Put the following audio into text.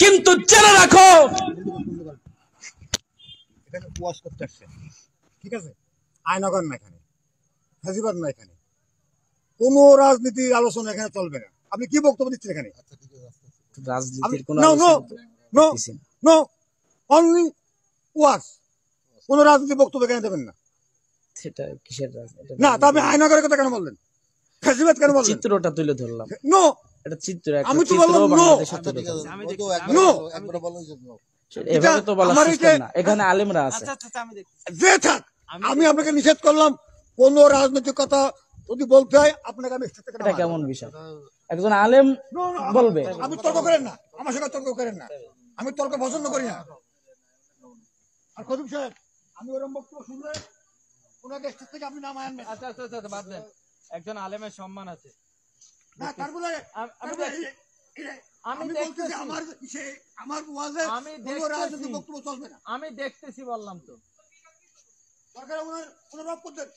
কিন্তু জেনে রাখো এখানে ওয়াশ করতে আসছে, ঠিক আছে? আয়নাগর না এখানে, হাজিবাদ না এখানে, কোনো রাজনীতির আলোচনা এখানে চলবে না। আপনি কি বক্তব্য দিচ্ছেন এখানে? রাজনীতির কোনো নো নো নো দিছি না। নো, অনলি ওয়াশ, কোনো রাজনীতির বক্তব্য এখানে দেবেন না। সেটা কিসের রাজনীতি? না, তা আপনি আয়নাগরের কথা কেন বললেন? হাজিবাদ কেন বললেন? চিত্রটা তুলে ধরলাম। নো, এটা চিত্র, আমি তো চিত্র বললাম নো। বাংলাদেশের তুলে ধরলাম। নো, এভাবে তো বলা সিস্টেম না, এখানে আলেমরা আছে। যে থাক, আমি আপনাকে নিষেধ করলাম কোন রাজনৈতিক কথা যদি বলতে হয় আপনাকে আমি স্টেজ থেকে এটা কেমন বিষয়? একজন আলেম বলবে। আপনি তর্ক করেন না, আমার সঙ্গে তর্ক করেন না, আমি তর্ক পছন্দ করি না। আর খতিব সাহেব, আমি ওরকম বক্তব্য শুনলে ওনাকে স্টেজ থেকে আপনি নামায়েন না। আচ্ছা আচ্ছা আচ্ছা, বাদ দেন, একজন আলেমের সম্মান আছে। না, তারপরে আমি বলতেছি আমার ওয়াজে কোনো রাজনৈতিক বক্তব্য চলবে না। আমি দেখতেছি বললাম তো। সরকার ওনার অনুরোধ করতেন